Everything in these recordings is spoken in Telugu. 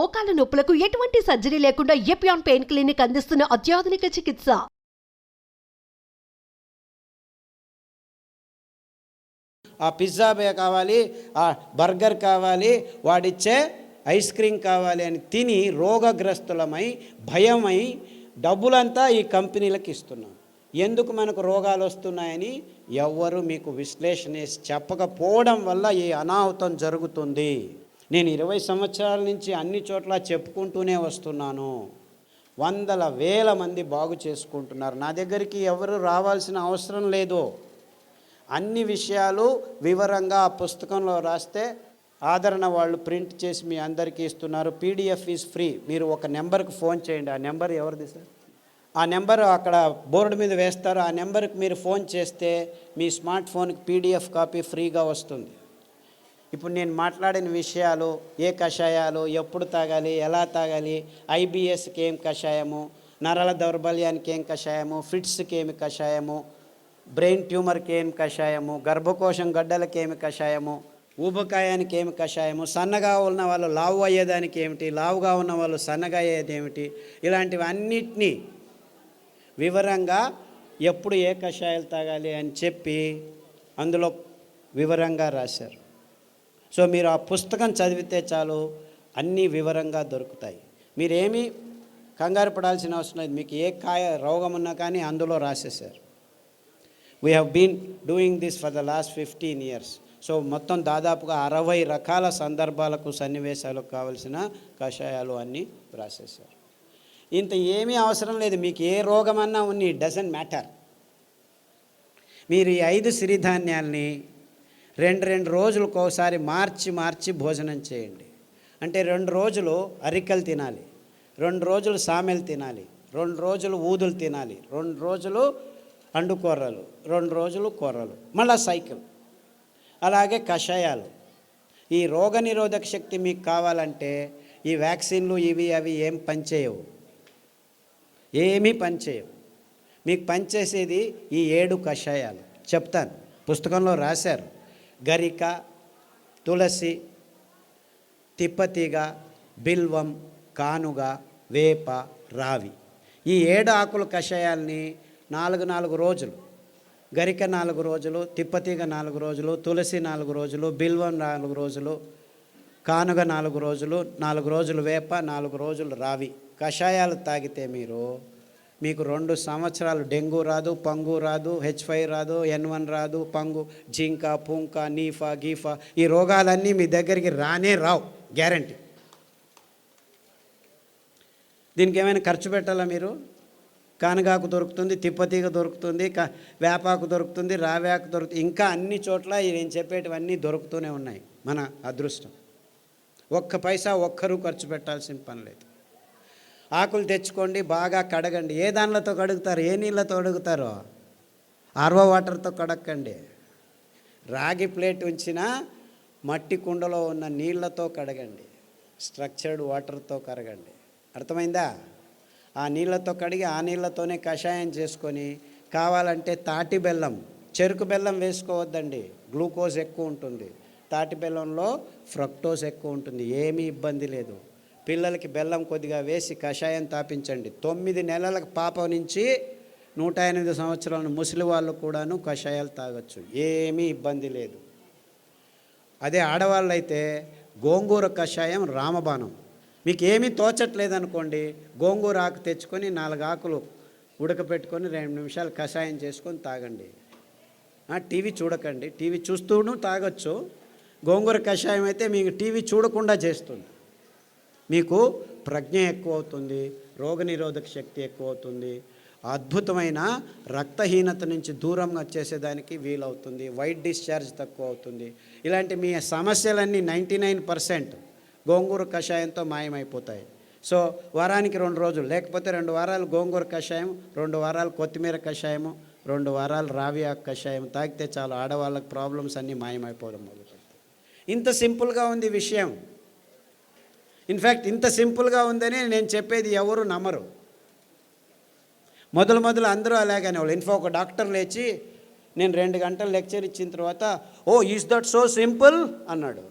మోకాల నొప్పులకు ఎటువంటి సర్జరీ లేకుండా ఎపియాన్ పెయిన్ క్లినిక్ అందిస్తున్న అత్యాధునిక చికిత్స. ఆ పిజ్జా కావాలి, ఆ బర్గర్ కావాలి, వాడిచ్చే ఐస్ క్రీమ్ కావాలి అని తిని రోగగ్రస్తులమై భయమై డబ్బులంతా ఈ కంపెనీలకు ఇస్తున్నాం. ఎందుకు మనకు రోగాలు వస్తున్నాయని ఎవ్వరు మీకు విశ్లేషణ చెప్పకపోవడం వల్ల ఈ అనాహుతం జరుగుతుంది. నేను 20 సంవత్సరాల నుంచి అన్ని చోట్ల చెప్పుకుంటూనే వస్తున్నాను. వందల వేల మంది బాగు చేసుకుంటున్నారు. నా దగ్గరికి ఎవరు రావాల్సిన అవసరం లేదు. అన్ని విషయాలు వివరంగా ఆ పుస్తకంలో రాస్తే ఆదరణ వాళ్ళు ప్రింట్ చేసి మీ అందరికీ ఇస్తున్నారు. PDF is free. మీరు ఒక నెంబర్కి ఫోన్ చేయండి. ఆ నెంబర్ ఎవరిది సార్? ఆ నెంబర్ అక్కడ బోర్డు మీద వేస్తారు. ఆ నెంబర్కి మీరు ఫోన్ చేస్తే మీ స్మార్ట్ ఫోన్కి PDF కాపీ ఫ్రీగా వస్తుంది. ఇప్పుడు నేను మాట్లాడిన విషయాలు, ఏ కషాయాలు ఎప్పుడు తాగాలి, ఎలా తాగాలి, IBSకి ఏం కషాయము, నరాల దౌర్బల్యానికి ఏం కషాయము, ఫిట్స్కి ఏమి కషాయము, బ్రెయిన్ ట్యూమర్కి ఏమి కషాయము, గర్భకోశం గడ్డలకి ఏమి కషాయము, ఊబకాయానికి ఏమి కషాయము, సన్నగా ఉన్న వాళ్ళు లావు అయ్యేదానికి ఏమిటి, లావుగా ఉన్న వాళ్ళు సన్నగా అయ్యేది ఏమిటి, ఇలాంటివన్నిటినీ వివరంగా ఎప్పుడు ఏ కషాయాలు తాగాలి అని చెప్పి అందులో వివరంగా రాశారు. సో మీరు ఆ పుస్తకం చదివితే చాలు, అన్నీ వివరంగా దొరుకుతాయి. మీరేమీ కంగారు పడాల్సిన అవసరం లేదు. మీకు ఏ రోగం ఉన్నా కానీ అందులో రాసేశారు. We have been doing this for the last 15 years. So మొత్తం దాదాపుగా 60 రకాల సందర్భాలకు, సన్నివేశాలకు కావలసిన కషాయాలు అన్నీ రాసేశారు. ఇంత ఏమీ అవసరం లేదు. మీకు ఏ రోగమన్నా ఉన్ని, డజంట్ మ్యాటర్. మీరు ఈ 5 సిరిధాన్యాల్ని 2 రోజులకు ఒకసారి మార్చి భోజనం చేయండి. అంటే 2 రోజులు అరికలు తినాలి, 2 రోజులు సామెలు తినాలి, 2 రోజులు ఊదులు తినాలి, 2 రోజులు అండుకూరలు, 2 రోజులు కూరలు, మళ్ళా సైకిల్. అలాగే కషాయాలు. ఈ రోగనిరోధక శక్తి మీకు కావాలంటే ఈ వ్యాక్సిన్లు ఇవి అవి ఏం పనిచేయవు, ఏమీ పనిచేయవు. మీకు పనిచేసేది ఈ 7 కషాయాలు చెప్తాను, పుస్తకంలో రాశారు. గరిక, తులసి, తిప్పతీగ, బిల్వం, కానుగ, వేప, రావి. ఈ 7 ఆకుల కషాయాల్ని 4 రోజులు, గరిక 4 రోజులు, తిప్పతీగ 4 రోజులు, తులసి 4 రోజులు, బిల్వం 4 రోజులు, కానుగ 4 రోజులు, 4 రోజులు వేప, 4 రోజులు రావి కషాయాలు తాగితే మీకు 2 సంవత్సరాలు డెంగ్యూ రాదు, పంగు రాదు, H5 రాదు, N1 రాదు, పంగు, జింక, పుంక, నీఫా, గీఫా, ఈ రోగాలన్నీ మీ దగ్గరికి రానే రావు, గ్యారంటీ. దీనికి ఏమైనా ఖర్చు పెట్టాలా మీరు? కానగాకు దొరుకుతుంది, తిప్పతీగ దొరుకుతుంది, వేపాకు దొరుకుతుంది, రావేకు దొరుకుతుంది, ఇంకా అన్ని చోట్ల నేను చెప్పేటివన్నీ దొరుకుతూనే ఉన్నాయి. మన అదృష్టం. ఒక్క పైసా ఒక్కరూ ఖర్చు పెట్టాల్సిన పని లేదు. ఆకులు తెచ్చుకోండి, బాగా కడగండి. ఏ దానిలతో కడుగుతారు, ఏ నీళ్ళతో కడుగుతారో? RO వాటర్తో కడగండి. రాగి ప్లేట్ ఉంచిన మట్టి కుండలో ఉన్న నీళ్ళతో కడగండి, స్ట్రక్చర్డ్ వాటర్తో కడగండి. అర్థమైందా? ఆ నీళ్ళతో కడిగి ఆ నీళ్ళతోనే కషాయం చేసుకొని, కావాలంటే తాటి బెల్లం, చెరుకు బెల్లం వేసుకోవద్దండి, గ్లూకోజ్ ఎక్కువ ఉంటుంది. తాటి బెల్లంలో ఫ్రక్టోజ్ ఎక్కువ ఉంటుంది, ఏమీ ఇబ్బంది లేదు. పిల్లలకి బెల్లం కొద్దిగా వేసి కషాయం తాపించండి. 9 నెలల పాప నుంచి 108 సంవత్సరాల ముసలి వాళ్ళు కూడాను కషాయాలు తాగొచ్చు, ఏమీ ఇబ్బంది లేదు. అదే ఆడవాళ్ళు అయితే గోంగూర కషాయం రామబాణం. మీకు ఏమీ తోచట్లేదనుకోండి, గోంగూర ఆకు తెచ్చుకొని 4 ఆకులు ఉడకపెట్టుకొని 2 నిమిషాలు కషాయం చేసుకొని తాగండి. టీవీ చూడకండి, టీవీ చూస్తూను తాగొచ్చు. గోంగూర కషాయం అయితే మీకు టీవీ చూడకుండా చేస్తుంది. మీకు ప్రజ్ఞ ఎక్కువ అవుతుంది, రోగనిరోధక శక్తి ఎక్కువ అవుతుంది, అద్భుతమైన రక్తహీనత నుంచి దూరంగా వచ్చేసేదానికి వీలవుతుంది, వైట్ డిశ్చార్జ్ తక్కువ అవుతుంది. ఇలాంటి మీ సమస్యలన్నీ 99% గోంగూర కషాయంతో మాయమైపోతాయి. సో వారానికి 2 రోజులు, లేకపోతే 2 వారాలు గోంగూర కషాయం, 2 వారాలు కొత్తిమీర కషాయము, 2 వారాలు రావి ఆకు కషాయం తాగితే చాలు, ఆడవాళ్ళకి ప్రాబ్లమ్స్ అన్నీ మాయమైపోవడం మొదలుపెడతాయి. ఇంత సింపుల్గా ఉంది విషయం. ఇన్ఫ్యాక్ట్ ఇంత సింపుల్గా ఉందని నేను చెప్పేది ఎవరు నమ్మరు. మొదలు అందరూ అలాగనే వాళ్ళు. ఇన్ఫాక్ట్ ఒక డాక్టర్ లేచి నేను 2 గంటలు లెక్చర్ ఇచ్చిన తర్వాత, ఈజ్ దట్ సో సింపుల్ అన్నాడు.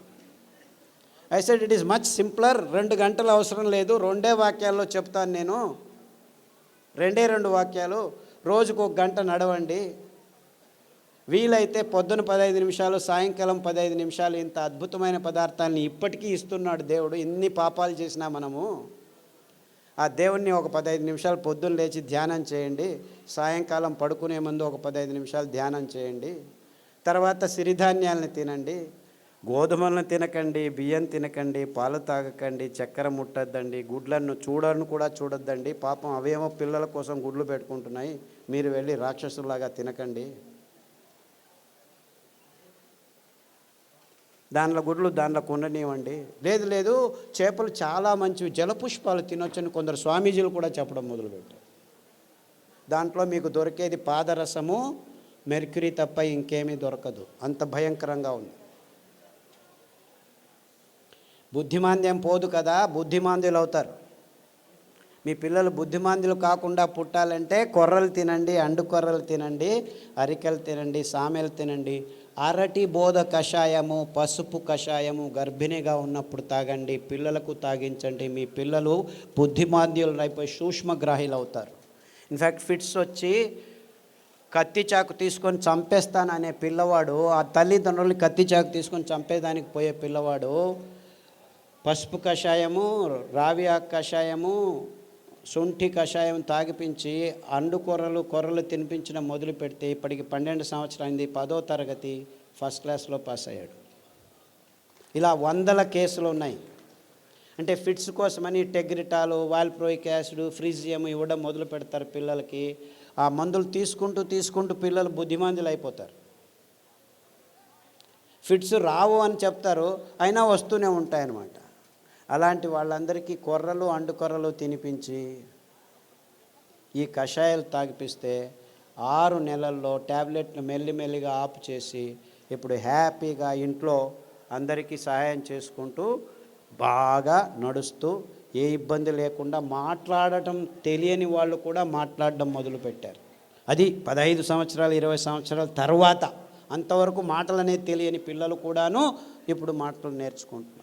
I said it is much simpler. 2 గంటలు అవసరం లేదు, 2 వాక్యాల్లో చెప్తాను నేను. 2 వాక్యాలు. రోజుకు 1 గంట నడవండి. వీలైతే పొద్దున 15 నిమిషాలు, సాయంకాలం 15 నిమిషాలు. ఇంత అద్భుతమైన పదార్థాలని ఇప్పటికీ ఇస్తున్నాడు దేవుడు. ఇన్ని పాపాలు చేసినా మనము ఆ దేవుణ్ణి ఒక 15 నిమిషాలు పొద్దున్న లేచి ధ్యానం చేయండి. సాయంకాలం పడుకునే ముందు ఒక 15 నిమిషాలు ధ్యానం చేయండి. తర్వాత సిరిధాన్యాలను తినండి. గోధుమలను తినకండి, బియ్యం తినకండి, పాలు తాగకండి, చక్కెర ముట్టద్దండి, గుడ్లను కూడా చూడొద్దండి. పాపం అవేమో పిల్లల కోసం గుడ్లు పెట్టుకుంటున్నాయి, మీరు వెళ్ళి రాక్షసులాగా తినకండి. దానిలో గుడ్లు దానిలో ఉండనివ్వండి. లేదు చేపలు చాలా మంచివి, జలపుష్పాలు తినొచ్చని కొందరు స్వామీజీలు కూడా చెప్పడం మొదలుపెట్టారు. దాంట్లో మీకు దొరికేది పాదరసము, మెర్క్యూరీ తప్ప ఇంకేమీ దొరకదు. అంత భయంకరంగా ఉంది. బుద్ధిమాంద్యం పోదు కదా, బుద్ధిమాంద్యులు అవుతారు. మీ పిల్లలు బుద్ధిమాంద్యులు కాకుండా పుట్టాలంటే కొర్రలు తినండి, అండు కొర్రలు తినండి, అరికెలు తినండి, సామెలు తినండి. అరటి బోధ కషాయము, పసుపు కషాయము గర్భిణిగా ఉన్నప్పుడు తాగండి, పిల్లలకు తాగించండి. మీ పిల్లలు బుద్ధిమాంద్యులు అయిపోయి సూక్ష్మగ్రాహీలు అవుతారు. ఇన్ఫ్యాక్ట్ ఫిట్స్ వచ్చి కత్తి చాకు తీసుకొని చంపేస్తాననే పిల్లవాడు, ఆ తల్లిదండ్రులు కత్తి చాకు తీసుకొని చంపేదానికి పోయే పిల్లవాడు పసుపు కషాయము, రావి ఆకు కషాయము, శొంఠి కషాయం తాగిపించి అండు కొర్రలు తినిపించడం మొదలు పెడితే ఇప్పటికి 12 సంవత్సరాలైంది. 10వ తరగతి ఫస్ట్ క్లాస్లో పాస్ అయ్యాడు. ఇలా 100 కేసులు ఉన్నాయి. అంటే ఫిట్స్ కోసమని టెగ్రిటాలు, వాల్ప్రోయిక్ యాసిడ్, ఫ్రిజియం ఇవ్వడం మొదలు పెడతారు పిల్లలకి. ఆ మందులు తీసుకుంటూ పిల్లలు బుద్ధిమాంద్యులు అయిపోతారు. ఫిట్స్ రావు అని చెప్తారు, అయినా వస్తూనే ఉంటాయన్నమాట. అలాంటి వాళ్ళందరికీ కొర్రలు, అండు కొర్రలు తినిపించి ఈ కషాయాలు తాగిపిస్తే 6 నెలల్లో ట్యాబ్లెట్లు మెల్లిమెల్లిగా ఆపు చేసి ఇప్పుడు హ్యాపీగా ఇంట్లో అందరికీ సహాయం చేసుకుంటూ బాగా నడుస్తూ ఏ ఇబ్బంది లేకుండా మాట్లాడటం తెలియని వాళ్ళు కూడా మాట్లాడడం మొదలుపెట్టారు. అది 15 సంవత్సరాలు 20 సంవత్సరాల తర్వాత. అంతవరకు మాటలు అనేది తెలియని పిల్లలు కూడాను ఇప్పుడు మాటలు నేర్చుకుంటున్నారు.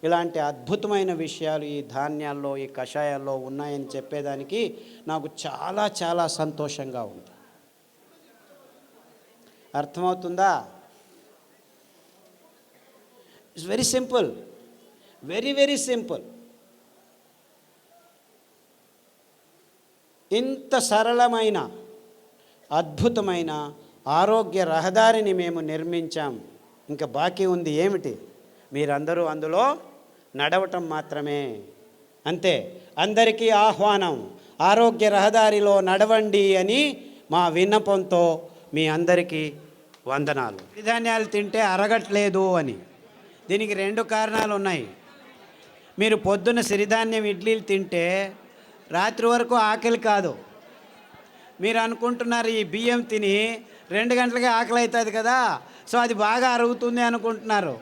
ఇలాంటి అద్భుతమైన విషయాలు ఈ ధాన్యాల్లో, ఈ కషాయాల్లో ఉన్నాయని చెప్పేదానికి నాకు చాలా చాలా సంతోషంగా ఉంది. అర్థమవుతుందా? It's very simple, very simple. ఇంత సరళమైన అద్భుతమైన ఆరోగ్య రహదారిని మేము నిర్మించాం. ఇంకా బాకీ ఉంది ఏమిటి? మీరందరూ అందులో నడవటం మాత్రమే. అంతే. అందరికీ ఆహ్వానం, ఆరోగ్య రహదారిలో నడవండి అని మా విన్నపంతో మీ అందరికీ వందనాలు. సిరిధాన్యాలు తింటే అరగట్లేదు అని దీనికి 2 కారణాలు ఉన్నాయి. మీరు పొద్దున్న సిరిధాన్యం ఇడ్లీలు తింటే రాత్రి వరకు ఆకలి కాదు. మీరు అనుకుంటున్నారు ఈ బియ్యం తిని 2 గంటలకే ఆకలి అవుతుంది కదా, సో అది బాగా అరుగుతుంది అనుకుంటున్నారు.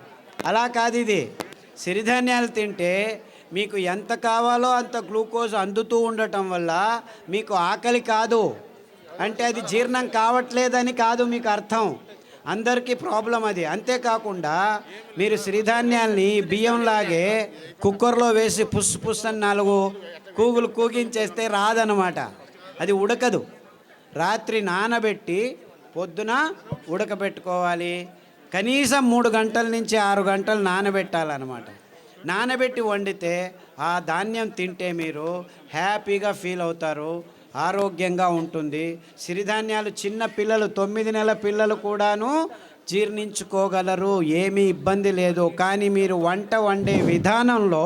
అలా కాదు. ఇది సిరిధాన్యాలు తింటే మీకు ఎంత కావాలో అంత గ్లూకోజ్ అందుతూ ఉండటం వల్ల మీకు ఆకలి కాదు. అంటే అది జీర్ణం కావట్లేదని కాదు మీకు అర్థం. అందరికీ ప్రాబ్లం అది. అంతేకాకుండా మీరు సిరిధాన్యాల్ని బియ్యంలాగే కుక్కర్లో వేసి పుస్ అని 4 కూగులు కూగించేస్తే రాదనమాట. అది ఉడకదు. రాత్రి నానబెట్టి పొద్దున ఉడకబెట్టుకోవాలి. కనీసం 3 గంటల నుంచి 6 గంటలు నానబెట్టాలన్నమాట. నానబెట్టి వండితే ఆ ధాన్యం తింటే మీరు హ్యాపీగా ఫీల్ అవుతారు, ఆరోగ్యంగా ఉంటుంది. సిరిధాన్యాలు చిన్న పిల్లలు, 9 నెలల పిల్లలు కూడాను జీర్ణించుకోగలరు, ఏమీ ఇబ్బంది లేదు. కానీ మీరు వంట వండే విధానంలో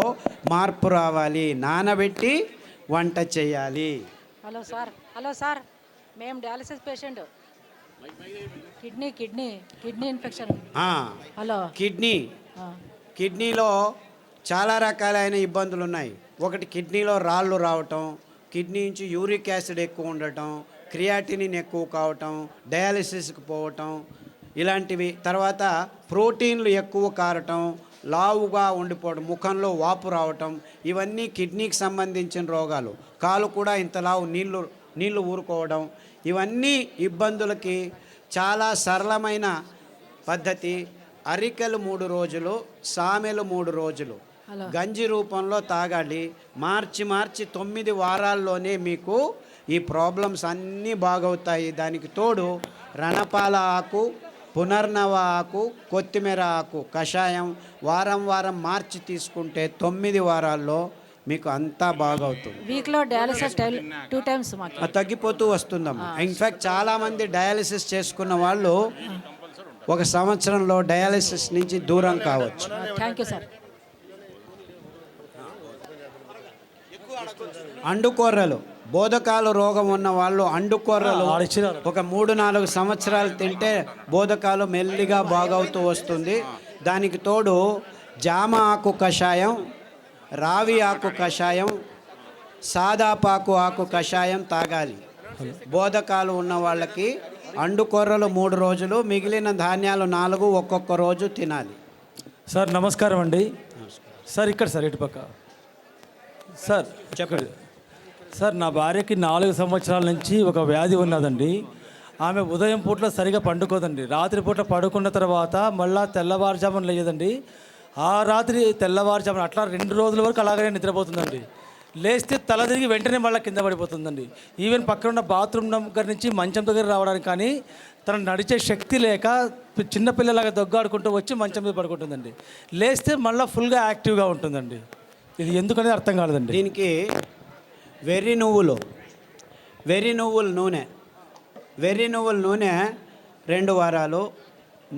మార్పు రావాలి. నానబెట్టి వంట చేయాలి. హలో సార్, మేము dialysis patient. Kidney infection. Hello, కిడ్నీలో చాలా రకాలైన ఇబ్బందులు ఉన్నాయి. ఒకటి, కిడ్నీలో రాళ్ళు రావటం, కిడ్నీ నుంచి యూరిక్ యాసిడ్ ఎక్కువ ఉండటం, క్రియాటినిన్ ఎక్కువ కావటం, డయాలసిస్కి పోవటం ఇలాంటివి. తర్వాత ప్రోటీన్లు ఎక్కువ కారటం, లావుగా ఉండిపోవడం, ముఖంలో వాపు రావటం, ఇవన్నీ కిడ్నీకి సంబంధించిన రోగాలు. కాలు కూడా ఇంత లావు నీళ్లు ఊరుకోవడం, ఇవన్నీ ఇబ్బందులకి చాలా సరళమైన పద్ధతి అరికెలు 3 రోజులు, సామెలు 3 రోజులు గంజి రూపంలో తాగాలి. మార్చి 9 వారాల్లోనే మీకు ఈ ప్రాబ్లమ్స్ అన్నీ బాగవుతాయి. దానికి తోడు రణపాల ఆకు, పునర్నవ ఆకు, కొత్తిమీర ఆకు కషాయం వారం మార్చి తీసుకుంటే 9 వారాల్లో మీకు అంతా బాగవుతుంది. వీక్లో డయాలసిస్ 2 టైమ్స్ మాకు అది తగ్గిపోతూ వస్తుందమ్మా. ఇన్ఫ్యాక్ట్ చాలామంది డయాలసిస్ చేసుకున్న వాళ్ళు 1 సంవత్సరంలో డయాలసిస్ నుంచి దూరం కావచ్చు. Thank you sir. అండుకొర్రలు, బోధకాలు రోగం ఉన్న వాళ్ళు అండుకొర్రలు ఒక 3-4 సంవత్సరాలు తింటే బోధకాలు మెల్లిగా బాగవుతూ వస్తుంది. దానికి తోడు జామ ఆకు కషాయం, రావి ఆకు కషాయం, సాదాపాకు ఆకు కషాయం తాగాలి. బోధకాలు ఉన్న వాళ్ళకి అండుకొర్రలు 3 రోజులు, మిగిలిన ధాన్యాలు 4 ఒక్కొక్క రోజు తినాలి. సార్ నమస్కారం అండి. సార్ ఇక్కడ సార్ ఇటుపక్క సార్ చెప్పండి. సార్ నా భార్యకి 4 సంవత్సరాల నుంచి ఒక వ్యాధి ఉన్నదండి. ఆమె ఉదయం పూట్ల సరిగా పండుకోదండి. రాత్రి పూట్ల పడుకున్న తర్వాత మళ్ళీ తెల్లవారుజామున లేదండి. ఆ రాత్రి తెల్లవారుజామున అట్లా 2 రోజుల వరకు అలాగనే నిద్రపోతుందండి. లేస్తే తల తిరిగి వెంటనే మళ్ళీ కింద పడిపోతుందండి. ఈవెన్ పక్కన ఉన్న బాత్రూమ్ దగ్గర నుంచి మంచం దగ్గర రావడానికి కానీ తన నడిచే శక్తి లేక చిన్నపిల్లలాగా దొగ్గాడుకుంటూ వచ్చి మంచం మీద పడుకుంటుందండి. లేస్తే మళ్ళీ ఫుల్గా యాక్టివ్గా ఉంటుందండి. ఇది ఎందుకనేది అర్థం కాలేదండి. దీనికి వెర్రి నువ్వుల నూనె 2 వారాలు,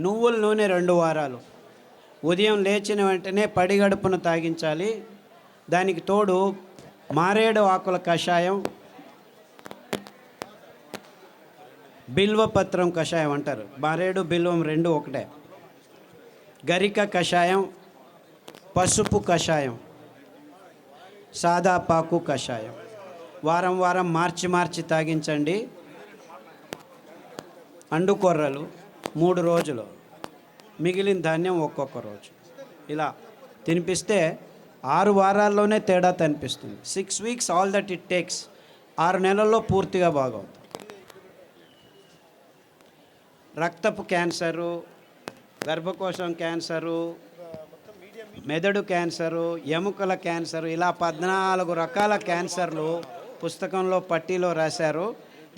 నువ్వుల నూనె 2 వారాలు. ఉదయం లేచిన వెంటనే పడిగడుపున తాగించాలి. దానికి తోడు మారేడు ఆకుల కషాయం, బిల్వపత్రం కషాయం అంటారు. మారేడు బిల్వం 2 ఒకటే. గరిక కషాయం, పసుపు కషాయం, సాదాపాకు కషాయం వారం మార్చి తాగించండి. అండుకొర్రలు 3 రోజులు, మిగిలిన ధాన్యం ఒక్కొక్క రోజు. ఇలా తినిపిస్తే 6 వారాల్లోనే తేడా కనిపిస్తుంది. 6 weeks all that it takes. 6 నెలల్లో పూర్తిగా బాగవుతుంది. రక్తపు క్యాన్సరు, గర్భకోశం క్యాన్సరు, మెదడు క్యాన్సరు, ఎముకల క్యాన్సరు, ఇలా 14 రకాల క్యాన్సర్లు పుస్తకంలో పట్టీలో రాశారు.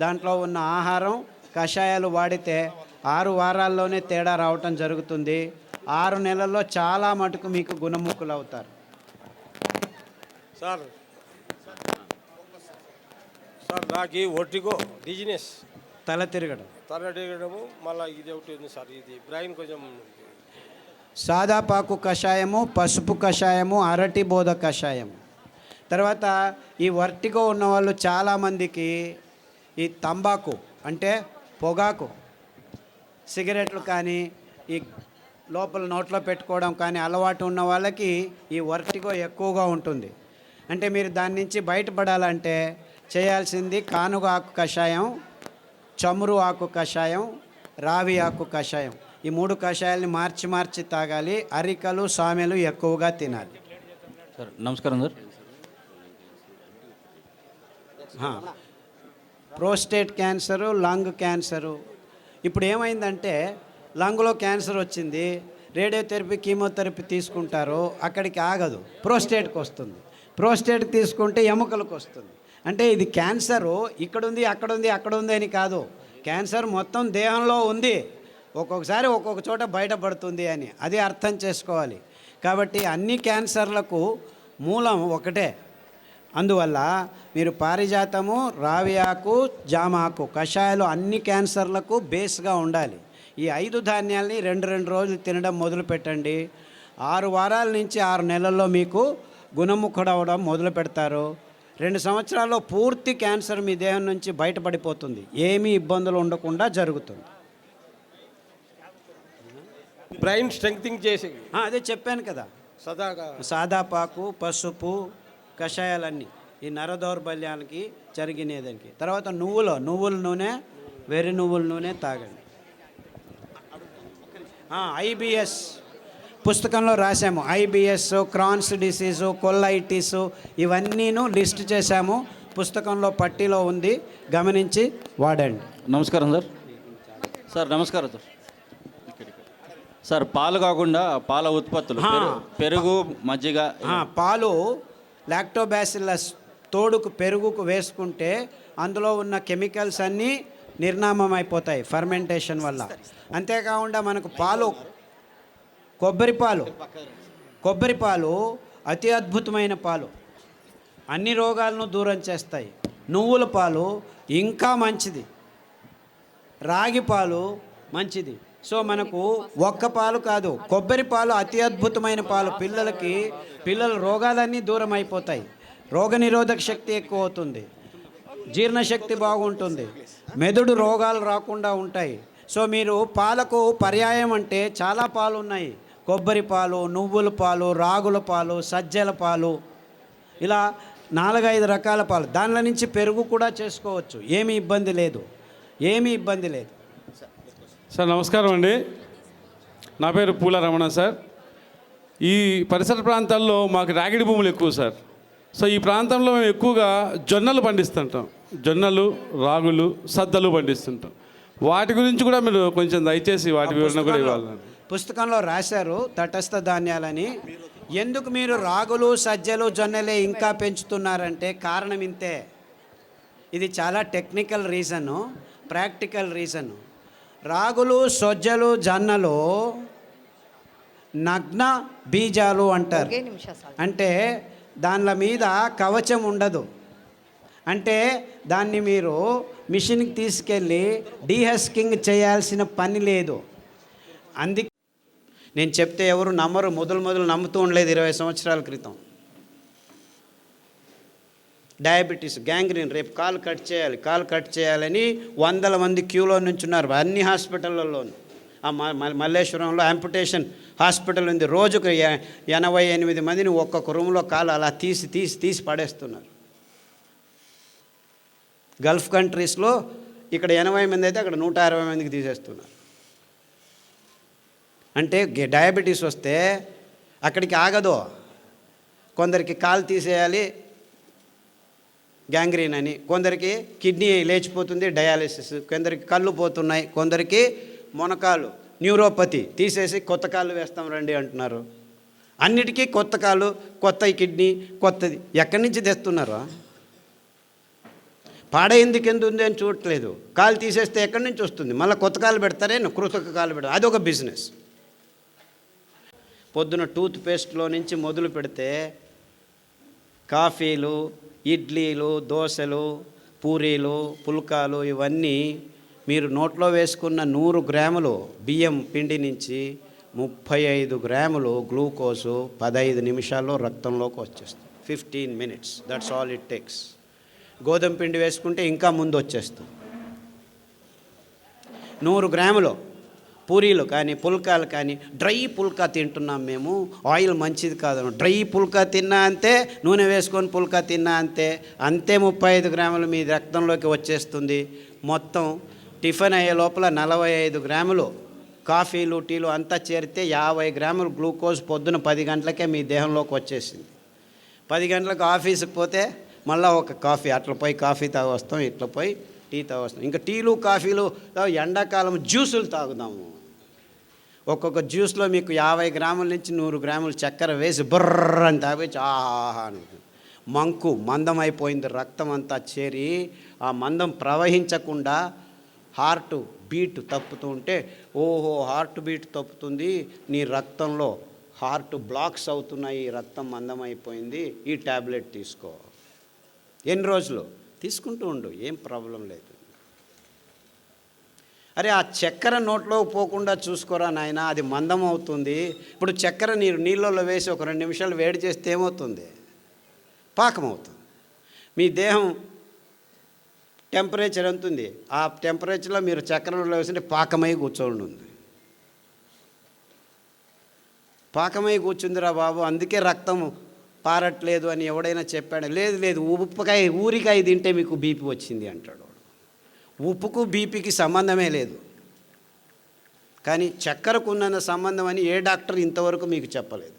దాంట్లో ఉన్న ఆహారం, కషాయాలు వాడితే 6 వారాల్లోనే తేడా రావటం జరుగుతుంది. 6 నెలల్లో చాలా మటుకు మీకు గుణముఖులు అవుతారు. సార్ నాకు ఒట్టిగో డిజినెస్, తల తిరగడము మళ్ళీ ఇది ఒకటి ఉంది సార్. ఇది బ్రెయిన్ కొంచెం. సాదాపాకు కషాయము, పసుపు కషాయము, అరటి బోధ కషాయం. తర్వాత ఈ వర్టిగో ఉన్నవాళ్ళు చాలామందికి ఈ తంబాకు అంటే పొగాకు, సిగరెట్లు కానీ ఈ లోపల నోట్లో పెట్టుకోవడం కానీ అలవాటు ఉన్న వాళ్ళకి ఈ వర్టిగో ఎక్కువగా ఉంటుంది. అంటే మీరు దాని నుంచి బయటపడాలంటే చేయాల్సింది కానుగ ఆకు కషాయం, చమురు ఆకు కషాయం, రావి ఆకు కషాయం. ఈ 3 కషాయాలని మార్చి తాగాలి. అరికలు, సామెలు ఎక్కువగా తినాలి. సార్ నమస్కారం sir. Prostate cancer, lung cancer. ఇప్పుడు ఏమైందంటే లంగ్లో క్యాన్సర్ వచ్చింది, రేడియోథెరపీ, కీమోథెరపీ తీసుకుంటారు, అక్కడికి ఆగదు, ప్రోస్టేట్కి వస్తుంది. ప్రోస్టేట్ తీసుకుంటే ఎముకలకు వస్తుంది. అంటే ఇది క్యాన్సరు ఇక్కడుంది, అక్కడుంది అని కాదు. క్యాన్సర్ మొత్తం దేహంలో ఉంది, ఒక్కొక్కసారి ఒక్కొక్క చోట బయటపడుతుంది అని అది అర్థం చేసుకోవాలి. కాబట్టి అన్ని క్యాన్సర్లకు మూలం ఒకటే. అందువల్ల మీరు పారిజాతము, రావి ఆకు, జామ ఆకు కషాయాలు అన్ని క్యాన్సర్లకు బేస్గా ఉండాలి. ఈ 5 ధాన్యాలని 2 రోజులు తినడం మొదలు పెట్టండి. 6 వారాల నుంచి 6 నెలల్లో మీకు గుణముఖుడవడం మొదలు పెడతారు. 2 సంవత్సరాల్లో పూర్తి క్యాన్సర్ మీ దేహం నుంచి బయటపడిపోతుంది. ఏమీ ఇబ్బందులు ఉండకుండా జరుగుతుంది. బ్రెయిన్ స్ట్రెంగ్తింగ్ చేసి అదే చెప్పాను కదా, సదాగా సాదాపాకు, పసుపు కషాయాలన్నీ ఈ నర దౌర్బల్యానికి జరిగినదానికి. తర్వాత నువ్వుల నూనె, వెర్రి నువ్వుల నూనె తాగండి. ఐబిఎస్ పుస్తకంలో రాసాము. ఐబిఎస్, క్రాన్స్ డిసీజు, కొల్లైటిస్ ఇవన్నీను లిస్ట్ చేశాము. పుస్తకంలో పట్టీలో ఉంది, గమనించి వాడండి. నమస్కారం సార్. సార్ నమస్కారం సార్. సార్ పాలు కాకుండా పాల ఉత్పత్తులు పెరుగు మజ్జిగ పాలు లాక్టోబాసిల్లస్ తోడుకు పెరుగుకు వేసుకుంటే అందులో ఉన్న కెమికల్స్ అన్నీ నిర్నామం అయిపోతాయి ఫర్మెంటేషన్ వల్ల. అంతేకాకుండా మనకు పాలు కొబ్బరి పాలు అతి అద్భుతమైన పాలు, అన్ని రోగాలను దూరం చేస్తాయి. నువ్వుల పాలు ఇంకా మంచిది, రాగి పాలు మంచిది. సో మనకు ఒక్క పాలు కాదు, కొబ్బరి పాలు అతి అద్భుతమైన పాలు. పిల్లల రోగాలన్నీ దూరం అయిపోతాయి, రోగనిరోధక శక్తి ఎక్కువ అవుతుంది, జీర్ణశక్తి బాగుంటుంది, మెదడు రోగాలు రాకుండా ఉంటాయి. సో మీరు పాలకు పర్యాయం అంటే చాలా పాలు ఉన్నాయి. కొబ్బరి పాలు, నువ్వుల పాలు, రాగుల పాలు, సజ్జల పాలు, ఇలా 4-5 రకాల పాలు. దానిలో నుంచి పెరుగు కూడా చేసుకోవచ్చు, ఏమీ ఇబ్బంది లేదు. సార్ నమస్కారం అండి, నా పేరు పూల రమణ సార్. ఈ పరిసర ప్రాంతాల్లో మాకు రాగిడి భూములు ఎక్కువ సార్. సో ఈ ప్రాంతంలో మేము ఎక్కువగా జొన్నలు పండిస్తుంటాం, జొన్నలు, రాగులు, సద్దలు పండిస్తుంటాం. వాటి గురించి కూడా మీరు కొంచెం దయచేసి వాటి వివరణ కూడా ఇవ్వాలి. పుస్తకంలో రాశారు తటస్థ ధాన్యాలని. ఎందుకు మీరు రాగులు, సజ్జలు, జొన్నలే ఇంకా పెంచుతున్నారంటే కారణం ఇంతే. ఇది చాలా టెక్నికల్ రీజను, ప్రాక్టికల్ రీజను. రాగులు, సజ్జలు, జొన్నలు నగ్న బీజాలు అంటారు. అంటే దానిల మీద కవచం ఉండదు. అంటే దాన్ని మీరు మిషన్కి తీసుకెళ్ళి డీహస్కింగ్ చేయాల్సిన పని లేదు. అందుకే నేను చెప్తే ఎవరు నమ్మరు, మొదలు నమ్ముతూ ఉండలేదు. 20 సంవత్సరాల క్రితం డయాబెటీస్, గ్యాంగ్రీన్, రేపు కాలు కట్ చేయాలని 100 మంది క్యూలో నుంచున్నారు అన్ని హాస్పిటళ్ళలోనూ. ఆ మల్లేశ్వరంలో యాంపుటేషన్ హాస్పిటల్ ఉంది. రోజుకు 88 మందిని ఒక్కొక్క రూమ్లో కాలు అలా తీసి పడేస్తున్నారు. గల్ఫ్ కంట్రీస్లో ఇక్కడ 80 మంది అయితే అక్కడ 160 మందికి తీసేస్తున్నారు. అంటే డయాబెటీస్ వస్తే అక్కడికి ఆగదు. కొందరికి కాలు తీసేయాలి గ్యాంగ్రీన్ అని, కొందరికి కిడ్నీ లేచిపోతుంది డయాలిసిస్, కొందరికి కళ్ళు పోతున్నాయి, కొందరికి మొనకాలు న్యూరోపతి తీసేసి కొత్త కాళ్ళు వేస్తాం రండి అంటున్నారు. అన్నిటికీ కొత్త కాలు, కొత్త కిడ్నీ, కొత్తది ఎక్కడి నుంచి తెస్తున్నారు? పాడైందుకు ఎందుకు ఉంది అని చూడట్లేదు. కాలు తీసేస్తే ఎక్కడి నుంచి వస్తుంది? మళ్ళీ కొత్త కాలు పెడతారే, కృతక కాలు పెడతారు, అదొక బిజినెస్. పొద్దున టూత్ పేస్ట్లో నుంచి మొదలు పెడితే కాఫీలు, ఇడ్లీలు, దోశలు, పూరీలు, పుల్కాలు, ఇవన్నీ మీరు నోట్లో వేసుకున్న 100 గ్రాములు బియ్యం పిండి నుంచి 35 గ్రాములు గ్లూకోజు 15 నిమిషాల్లో రక్తంలోకి వచ్చేస్తుంది. 15 minutes, that's all it takes. గోధుమ పిండి వేసుకుంటే ఇంకా ముందు వచ్చేస్తుంది. 100 గ్రాములు పూరీలు కానీ, పుల్కాలు కానీ, డ్రై పుల్కా తింటున్నాం మేము, ఆయిల్ మంచిది కాదు. డ్రై పుల్కా తిన్నా అంతే, నూనె వేసుకొని పుల్కా తిన్నా అంతే 35 గ్రాములు మీ రక్తంలోకి వచ్చేస్తుంది. మొత్తం టిఫిన్ అయ్యే లోపల 45 గ్రాములు కాఫీలు, టీలు అంతా చేరితే 50 గ్రాములు గ్లూకోజ్ పొద్దున 10 గంటలకే మీ దేహంలోకి వచ్చేసింది. 10 గంటలకు ఆఫీస్కి పోతే మళ్ళీ ఒక కాఫీ, అట్లా పోయి కాఫీ తాగి వస్తాం, ఇట్లా పోయి టీ తాగి వస్తాం. ఇంకా టీలు, కాఫీలు, ఎండాకాలం జ్యూసులు తాగుదాము. ఒక్కొక్క జ్యూస్లో మీకు 50 గ్రాముల నుంచి 100 గ్రాములు చక్కెర వేసి బుర్ర అని తాగొచ్చి ఆహా మంకు మందం అయిపోయింది. రక్తం అంతా చేరి ఆ మందం ప్రవహించకుండా హార్ట్ బీట్ తప్పుతూ ఉంటే, ఓహో హార్ట్ బీట్ తప్పుతుంది, నీ రక్తంలో హార్ట్ బ్లాక్స్ అవుతున్నాయి, రక్తం మందం అయిపోయింది, ఈ ట్యాబ్లెట్ తీసుకో. ఎన్ని రోజులు తీసుకుంటూ ఉండు, ఏం ప్రాబ్లం లేదు. అరే ఆ చక్కెర నోట్లో పోకుండా చూసుకోరా నాయన, అది మందం అవుతుంది. ఇప్పుడు చక్కెర నీళ్ళలో వేసి ఒక 2 నిమిషాలు వేడి చేస్తే ఏమవుతుంది? పాకం అవుతుంది. మీ దేహం టెంపరేచర్ ఎంత ఉంది, ఆ టెంపరేచర్లో మీరు చక్కెరలో వేసింటే పాకమై కూర్చోండి ఉంది. పాకమై కూర్చుందిరా బాబు, అందుకే రక్తం పారట్లేదు అని ఎవడైనా చెప్పాడు? లేదు ఊరికాయ తింటే మీకు బీపీ వచ్చింది అంటాడు. ఉప్పుకు బీపీకి సంబంధమే లేదు, కానీ చక్కెరకు ఉన్న సంబంధం అని ఏ డాక్టర్ ఇంతవరకు మీకు చెప్పలేదు.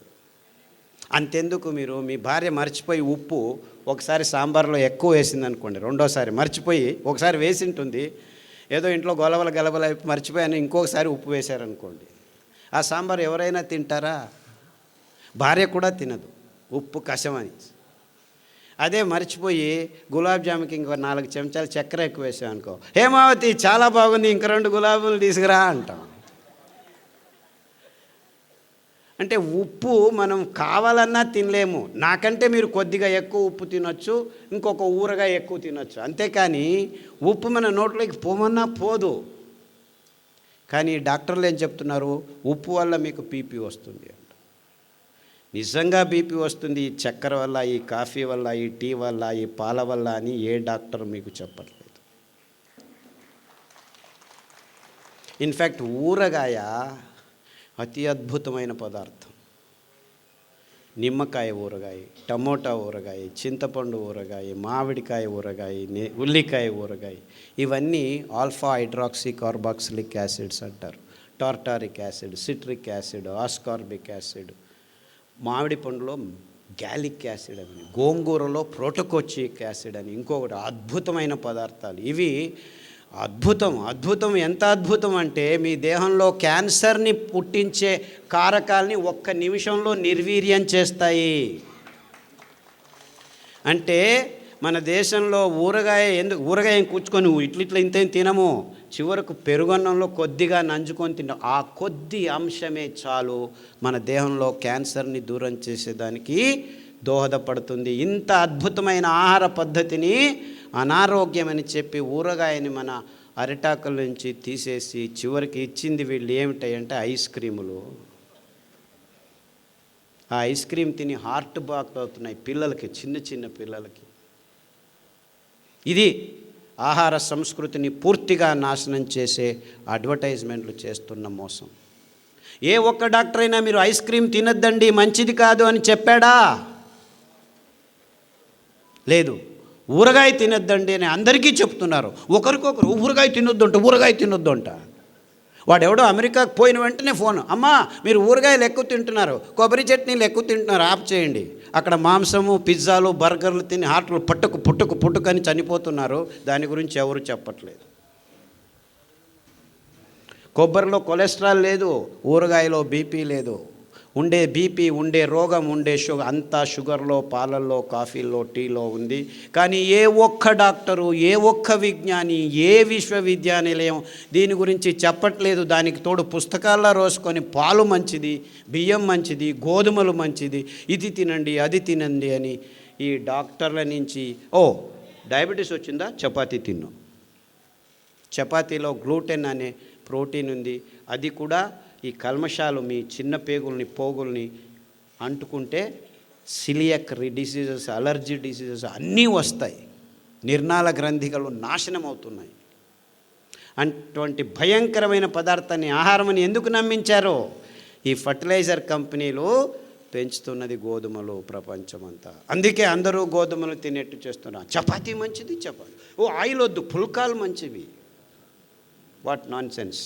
అంతెందుకు, మీరు మీ భార్య మర్చిపోయి ఉప్పు ఒకసారి సాంబార్లో ఎక్కువ వేసింది అనుకోండి, రెండోసారి మర్చిపోయి, ఒకసారి వేసింటుంది, ఏదో ఇంట్లో గొలవల గలబల మర్చిపోయాను, ఇంకొకసారి ఉప్పు వేశారనుకోండి, ఆ సాంబార్ ఎవరైనా తింటారా? భార్య కూడా తినదు, ఉప్పు కషమని. అదే మర్చిపోయి గులాబ్ జాముకి ఇంకో 4 చెంచాలు చక్కెర ఎక్కువ వేసాం అనుకో, హేమావతి చాలా బాగుంది, ఇంక 2 గులాబీలు తీసుకురా అంటాం. అంటే ఉప్పు మనం కావాలన్నా తినలేము. నాకంటే మీరు కొద్దిగా ఎక్కువ ఉప్పు తినొచ్చు, ఇంకొక ఊరగాయ ఎక్కువ తినొచ్చు, అంతేకాని ఉప్పు మన నోట్లోకి పోమన్నా పోదు. కానీ డాక్టర్లు ఏం చెప్తున్నారు? ఉప్పు వల్ల మీకు బీపీ వస్తుంది అంట. నిజంగా బీపీ వస్తుంది ఈ చక్కెర వల్ల, ఈ కాఫీ వల్ల, ఈ టీ వల్ల, ఈ పాల వల్ల అని ఏ డాక్టర్ మీకు చెప్పట్లేదు. ఇన్ఫ్యాక్ట్ ఊరగాయ అతి అద్భుతమైన పదార్థం. నిమ్మకాయ ఊరగాయ, టమోటా ఊరగాయ, చింతపండు ఊరగాయ, మామిడికాయ ఊరగాయ, ఉల్లికాయ ఊరగాయ, ఇవన్నీ ఆల్ఫా హైడ్రాక్సీ కార్బాక్సిలిక్ యాసిడ్స్ అంటారు. Tartaric acid, citric acid, ascorbic acid, మామిడి పండులో గ్యాలిక్ యాసిడ్ అని, గోంగూరలో ప్రోటోకోచిక్ యాసిడ్ అని ఇంకొకటి అద్భుతమైన పదార్థాలు. ఇవి అద్భుతం. ఎంత అద్భుతం అంటే మీ దేహంలో క్యాన్సర్ని పుట్టించే కారకాల్ని 1 నిమిషంలో నిర్వీర్యం చేస్తాయి. అంటే మన దేశంలో ఊరగాయ కూర్చుకొని ఇట్లా ఇంత తినము, చివరకు పెరుగన్నంలో కొద్దిగా నంజుకొని తింటాం. ఆ కొద్ది అంశమే చాలు మన దేహంలో క్యాన్సర్ని దూరం చేసేదానికి దోహదపడుతుంది. ఇంత అద్భుతమైన ఆహార పద్ధతిని అనారోగ్యమని చెప్పి ఊరగాయని మన అరిటాకుల నుంచి తీసేసి చివరికి ఇచ్చింది వీళ్ళు ఏమిటాయంటే ఐస్ క్రీములు. ఆ ఐస్ క్రీమ్ తిని హార్ట్ బ్లాక్ అవుతున్నాయి పిల్లలకి, చిన్న పిల్లలకి. ఇది ఆహార సంస్కృతిని పూర్తిగా నాశనం చేసే అడ్వర్టైజ్మెంట్లు చేస్తున్న మోసం. ఏ ఒక్క డాక్టర్ అయినా మీరు ఐస్ క్రీమ్ తినొద్దండి మంచిది కాదు అని చెప్పాడా? లేదు. ఊరగాయ తినొద్దండి అని అందరికీ చెప్తున్నారు. ఒకరికొకరు ఊరగాయ తినొద్దు అంట. వాడెవడో అమెరికాకు పోయిన వెంటనే ఫోన్, అమ్మా మీరు ఊరగాయలు ఎక్కువ తింటున్నారు, కొబ్బరి చట్నీలు ఎక్కువ తింటున్నారు, ఆఫ్ చేయండి. అక్కడ మాంసము, పిజ్జాలు, బర్గర్లు తిని హార్ట్లు పుట్టుకు అని చనిపోతున్నారు. దాని గురించి ఎవరు చెప్పట్లేదు. కొబ్బరిలో కొలెస్ట్రాల్ లేదు, ఊరగాయలో బీపీ లేదు. ఉండే బీపీ, ఉండే రోగం, ఉండే షుగర్ అంతా షుగర్లో, పాలల్లో, కాఫీల్లో, టీలో ఉంది. కానీ ఏ ఒక్క డాక్టరు, ఏ ఒక్క విజ్ఞాని, ఏ విశ్వవిద్యానిలయం దీని గురించి చెప్పట్లేదు. దానికి తోడు పుస్తకాల్లో రోసుకొని పాలు మంచిది, బియ్యం మంచిది, గోధుమలు మంచిది, ఇది తినండి అది తినండి అని ఈ డాక్టర్ల నుంచి డయాబెటీస్ వచ్చిందా చపాతీ తిన్ను. చపాతీలో గ్లూటెన్ అనే ప్రోటీన్ ఉంది. అది కూడా ఈ కల్మషాలు మీ చిన్న పోగుల్ని అంటుకుంటే సిలియక్ డిసీజెస్, అలర్జీ డిసీజెస్ అన్నీ వస్తాయి. నిర్నాళ గ్రంథికలు నాశనం అవుతున్నాయి. అటువంటి భయంకరమైన పదార్థాన్ని ఆహారమని ఎందుకు నమ్మించారో? ఈ ఫర్టిలైజర్ కంపెనీలు పెంచుతున్నది గోధుమలు ప్రపంచమంతా. అందుకే అందరూ గోధుమలు తినేట్టు చేస్తున్నారు. చపాతీ మంచిది, ఆయిల్ వద్దు, పుల్కాలు మంచివి. What non sense.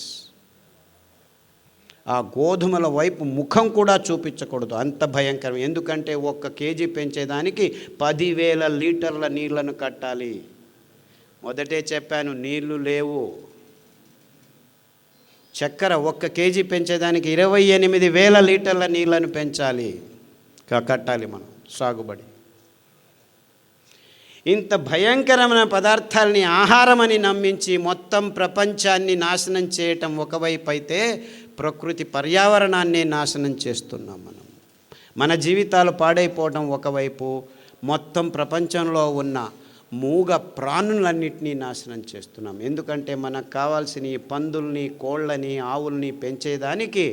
ఆ గోధుమల వైపు ముఖం కూడా చూపించకూడదు, అంత భయంకరం. ఎందుకంటే 1 కేజీ పెంచేదానికి 10,000 లీటర్ల నీళ్లను కట్టాలి. మొదటే చెప్పాను, నీళ్లు లేవు. చక్కెర 1 కేజీ పెంచేదానికి 28,000 లీటర్ల నీళ్లను కట్టాలి మనం సాగుబడి. ఇంత భయంకరమైన పదార్థాలని ఆహారమని నమ్మించి మొత్తం ప్రపంచాన్ని నాశనం చేయటం ఒకవైపు అయితే, ప్రకృతి పర్యావరణాన్ని నాశనం చేస్తున్నాం మనం. మన జీవితాలు పాడైపోవడం ఒకవైపు, మొత్తం ప్రపంచంలో ఉన్న మూగ ప్రాణులన్నింటినీ నాశనం చేస్తున్నాం. ఎందుకంటే మనకు కావాల్సిన ఈ పందుల్ని, కోళ్ళని, ఆవుల్ని పెంచేదానికి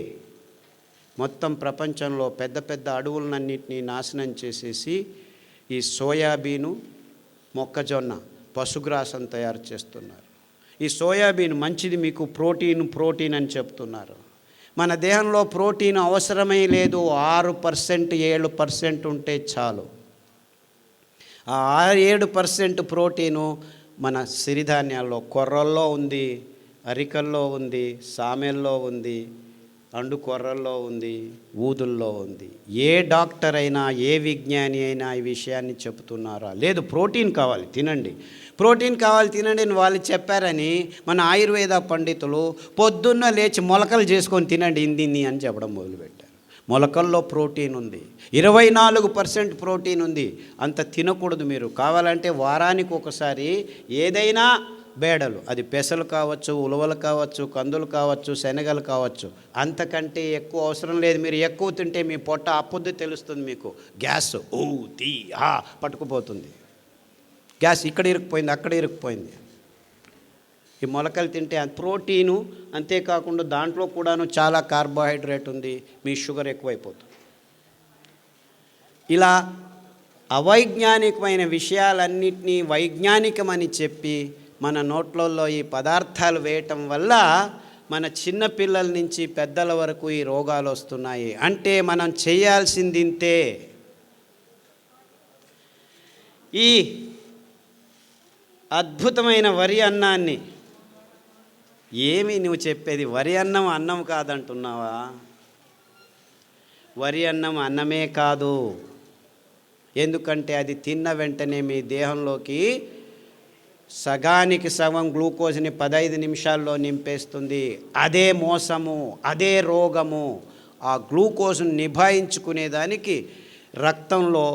మొత్తం ప్రపంచంలో పెద్ద అడవులన్నింటినీ నాశనం చేసేసి ఈ సోయాబీను, మొక్కజొన్న, పశుగ్రాసం తయారు చేస్తున్నారు. ఈ సోయాబీన్ మంచిది, మీకు ప్రోటీన్ అని చెప్తున్నారు. మన దేహంలో ప్రోటీన్ అవసరమే లేదు. 6%, 7% ఉంటే చాలు. ఆ 7% ప్రోటీను మన సిరిధాన్యాల్లో, కొర్రల్లో ఉంది, అరికల్లో ఉంది, సామెల్లో ఉంది, అండుకొర్రల్లో ఉంది, ఊదుల్లో ఉంది. ఏ డాక్టర్ అయినా, ఏ విజ్ఞాని అయినా ఈ విషయాన్ని చెబుతున్నారా? లేదు, ప్రోటీన్ కావాలి తినండి, ప్రోటీన్ కావాలి తినండి అని వాళ్ళు చెప్పారని మన ఆయుర్వేద పండితులు పొద్దున్న లేచి మొలకలు చేసుకొని తినండి ఇందిన్ని అని చెప్పడం మొదలుపెట్టారు. మొలకల్లో ప్రోటీన్ ఉంది, 24% ప్రోటీన్ ఉంది. అంత తినకూడదు. మీరు కావాలంటే వారానికి ఒకసారి ఏదైనా బేడలు, అది పెసలు కావచ్చు, ఉలవలు కావచ్చు, కందులు కావచ్చు, శనగలు కావచ్చు, అంతకంటే ఎక్కువ అవసరం లేదు. మీరు ఎక్కువ తింటే మీ పొట్ట అప్పుద్ది తెలుస్తుంది మీకు. గ్యాస్ పట్టుకుపోతుంది. గ్యాస్ ఇక్కడ ఇరుక్కుపోయింది, అక్కడ ఇరుక్కుపోయింది. ఈ మొలకలు తింటే ప్రోటీను, అంతేకాకుండా దాంట్లో కూడాను చాలా కార్బోహైడ్రేట్ ఉంది, మీ షుగర్ ఎక్కువైపోతుంది. ఇలా అవైజ్ఞానికమైన విషయాలన్నింటినీ వైజ్ఞానికమని చెప్పి మన నోట్లలో ఈ పదార్థాలు వేయటం వల్ల మన చిన్న పిల్లల నుంచి పెద్దల వరకు ఈ రోగాలు వస్తున్నాయి. అంటే మనం చేయాల్సింది ఇంతే. ఈ అద్భుతమైన వరి అన్నాన్ని, ఏమి నువ్వు చెప్పేది? వరి అన్నం అన్నం కాదంటున్నావా? వరి అన్నం అన్నమే కాదు. ఎందుకంటే అది తిన్న వెంటనే మీ దేహంలోకి సగానికి సగం గ్లూకోజ్ని 15 నిమిషాల్లో నింపేస్తుంది. అదే మోసము, అదే రోగము. ఆ గ్లూకోజ్ను నిభాయించుకునేదానికి రక్తంలో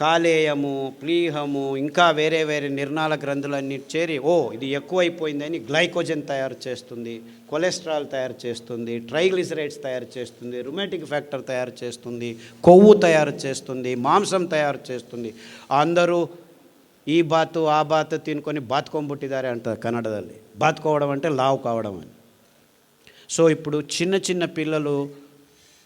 కాలేయము, ప్లీహము, ఇంకా వేరే వేరే నిర్నాళ గ్రంథులన్నీ చేరి ఇది ఎక్కువైపోయిందని గ్లైకోజన్ తయారు చేస్తుంది, కొలెస్ట్రాల్ తయారు చేస్తుంది, ట్రైగ్లిసరైడ్స్ తయారు చేస్తుంది, రుమాటిక్ ఫ్యాక్టర్ తయారు చేస్తుంది, కొవ్వు తయారు చేస్తుంది, మాంసం తయారు చేస్తుంది. అందరూ ఈ బాతు ఆ బాతు తినుకొని బాతుకొంబుట్టిదారే అంటారు కన్నడದಲ್ಲಿ. బాతుకోవడం అంటే లావు కావడం అని. సో ఇప్పుడు చిన్న చిన్న పిల్లలు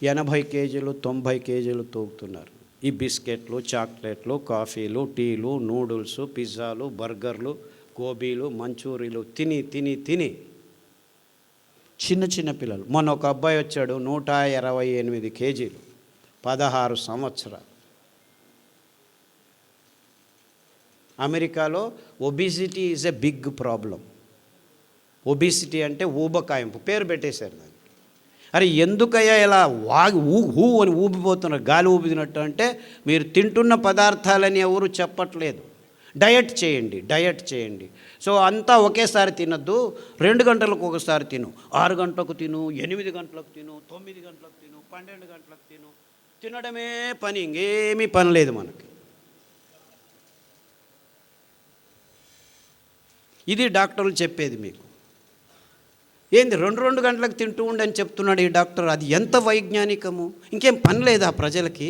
80 కేజీలు 90 కేజీలు తూగుతున్నారు. ఈ బిస్కెట్లు, చాక్లెట్లు, కాఫీలు, టీలు, నూడిల్స్, పిజ్జాలు, బర్గర్లు, గోబీలు, మంచూరీలు తిని తిని తిని చిన్న చిన్న పిల్లలు. మొన్న ఒక అబ్బాయి వచ్చాడు, 128 కేజీలు, 16 సంవత్సరాలు. అమెరికాలో obesity is a big problem. Obesity అంటే ఊబకాయింపు, పేరు పెట్టేశారు దానికి. అరే ఎందుకయ్యా ఇలా హూ అని ఊపిపోతున్నారు, గాలి ఊపినట్టు? అంటే మీరు తింటున్న పదార్థాలని ఎవరు చెప్పట్లేదు. డయట్ చేయండి, డయట్ చేయండి. సో అంతా ఒకేసారి తినద్దు, 2 గంటలకు ఒకసారి తిను, 6 గంటలకు తిను, 8 గంటలకు తిను, 9 గంటలకు తిను, 12 గంటలకు తిను. తినడమే పని, ఇంకేమీ పని లేదు మనకి. ఇది డాక్టర్లు చెప్పేది మీకు. ఏంది 2 గంటలకు తింటూ ఉండని చెప్తున్నాడు ఈ డాక్టర్. అది ఎంత వైజ్ఞానికము! ఇంకేం పని లేదా ప్రజలకి?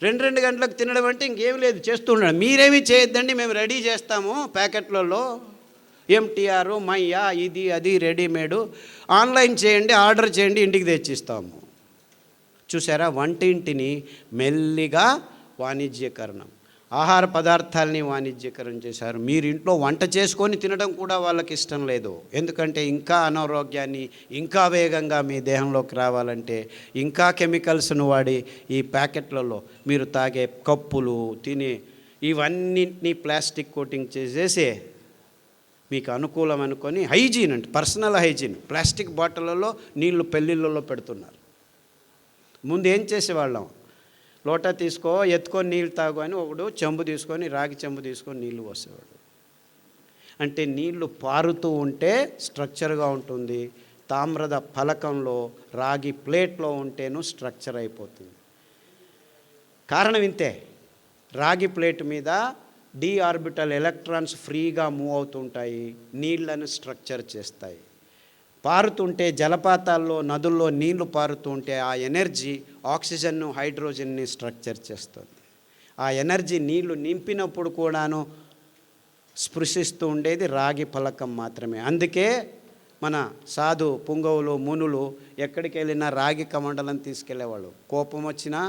2 గంటలకు తినడం అంటే ఇంకేం లేదు, చేస్తూ ఉన్నాడు. మీరేమీ చేయొద్దండి, మేము రెడీ చేస్తాము ప్యాకెట్లలో, ఎంటీఆర్, మయ్యా, ఇది అది రెడీమేడు, ఆన్లైన్ చేయండి, ఆర్డర్ చేయండి, ఇంటికి తెచ్చిస్తాము. చూసారా, వంటింటిని మెల్లిగా వాణిజ్యకరణం, ఆహార పదార్థాలని వాణిజ్యకరం చేశారు. మీరు ఇంట్లో వంట చేసుకొని తినడం కూడా వాళ్ళకి ఇష్టం లేదు. ఎందుకంటే ఇంకా అనారోగ్యాన్ని ఇంకా వేగంగా మీ దేహంలోకి రావాలంటే ఇంకా కెమికల్స్ను వాడి ఈ ప్యాకెట్లలో మీరు తాగే కప్పులు, తినే ఇవన్నింటినీ ప్లాస్టిక్ కోటింగ్ చేసేసి మీకు అనుకూలం అనుకొని హైజీన్ అంటే పర్సనల్ హైజీన్, ప్లాస్టిక్ బాటిళ్ళలో నీళ్లు పెళ్ళిళ్ళలో పెడుతున్నారు. ముందు ఏం చేసేవాళ్ళం? లోటా తీసుకో, ఎత్తుకొని నీళ్ళు తాగు అని ఒకడు చెంబు తీసుకొని, రాగి చెంబు తీసుకొని నీళ్లు పోసేవాడు. అంటే నీళ్లు పారుతూ ఉంటే స్ట్రక్చర్గా ఉంటుంది. తామ్ರದ ఫలకంలో, రాగి ప్లేట్లో ఉంటేను స్ట్రక్చర్ అయిపోతుంది. కారణం ఇంతే. రాగి ప్లేట్ మీద డి ఆర్బిటల్ ఎలక్ట్రాన్స్ ఫ్రీగా మూవ్ అవుతుంటాయి, నీళ్లను స్ట్రక్చర్ చేస్తాయి. పారుతుంటే జలపాతాల్లో, నదుల్లో నీళ్లు పారుతుంటే ఆ ఎనర్జీ ఆక్సిజన్ను, హైడ్రోజన్ని స్ట్రక్చర్ చేస్తుంది. ఆ ఎనర్జీ నీళ్లు నింపినప్పుడు కూడాను స్పృశిస్తూ ఉండేది రాగి ఫలకం మాత్రమే. అందుకే మన సాధు పుంగవులు, మునులు ఎక్కడికి వెళ్ళినా రాగి కమండలం తీసుకెళ్లేవాళ్ళు. కోపం వచ్చినా,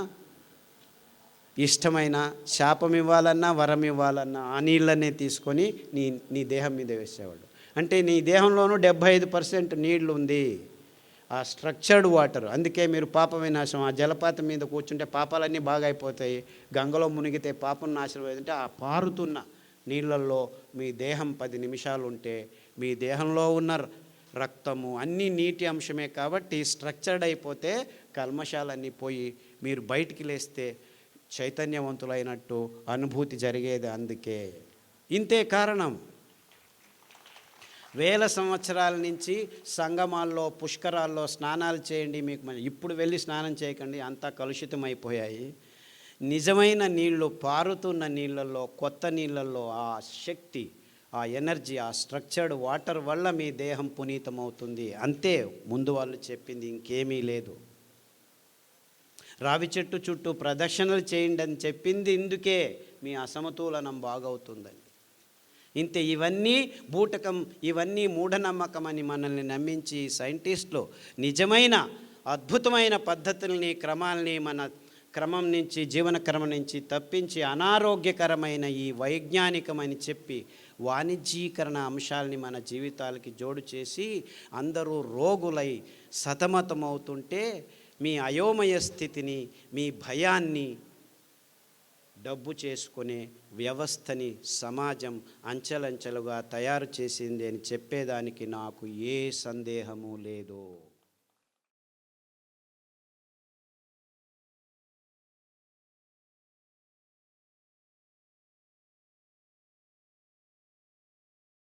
ఇష్టమైన, శాపం ఇవ్వాలన్నా, వరం ఇవ్వాలన్నా ఆ నీళ్ళనే తీసుకొని నీ దేహం మీద వేసేవాళ్ళు. అంటే నీ దేహంలోనూ 75% నీళ్లు ఉంది, ఆ స్ట్రక్చర్డ్ వాటర్. అందుకే మీరు పాప వినాశం, ఆ జలపాతం మీద కూర్చుంటే పాపాలన్నీ బాగా అయిపోతాయి, గంగలో మునిగితే పాపం నాశనం అయిందంటే ఆ పారుతున్న నీళ్ళల్లో మీ దేహం 10 నిమిషాలు ఉంటే మీ దేహంలో ఉన్న రక్తము అన్నీ నీటి అంశమే కాబట్టి స్ట్రక్చర్డ్ అయిపోతే కల్మషాలన్నీ పోయి మీరు బయటికి లేస్తే చైతన్యవంతులైనట్టు అనుభూతి జరిగేది. అందుకే ఇంతే కారణం. వేల సంవత్సరాల నుంచి సంగమాల్లో పుష్కరాల్లో స్నానాలు చేయండి, మీకు ఇప్పుడు వెళ్ళి స్నానం చేయకండి, అంతా కలుషితం అయిపోయాయి. నిజమైన నీళ్ళు, పారుతున్న నీళ్ళల్లో, కొత్త నీళ్ళల్లో ఆ శక్తి, ఆ ఎనర్జీ, ఆ స్ట్రక్చర్డ్ వాటర్ వల్ల మీ దేహం పునీతమవుతుంది. అంతే ముందు వాళ్ళు చెప్పింది, ఇంకేమీ లేదు. రావి చెట్టు చుట్టూ ప్రదక్షిణలు చేయండి అని చెప్పింది ఇందుకే, మీ అసమతులనం బాగవుతుందని. ఇంతే. ఇవన్నీ బూటకం, ఇవన్నీ మూఢనమ్మకం అని మనల్ని నమ్మించి సైంటిస్టులు నిజమైన అద్భుతమైన పద్ధతుల్ని, క్రమాల్ని మన క్రమం నుంచి, జీవన క్రమం నుంచి తప్పించి అనారోగ్యకరమైన ఈ వైజ్ఞానికమని చెప్పి వాణిజ్యీకరణ అంశాలని మన జీవితాలకి జోడు చేసి అందరూ రోగులై సతమతమవుతుంటే మీ అయోమయ స్థితిని, మీ భయాన్ని డబ్బు చేసుకునే వ్యవస్థని సమాజం అంచెలంచెలుగా తయారు చేసింది అని చెప్పేదానికి నాకు ఏ సందేహము లేదు.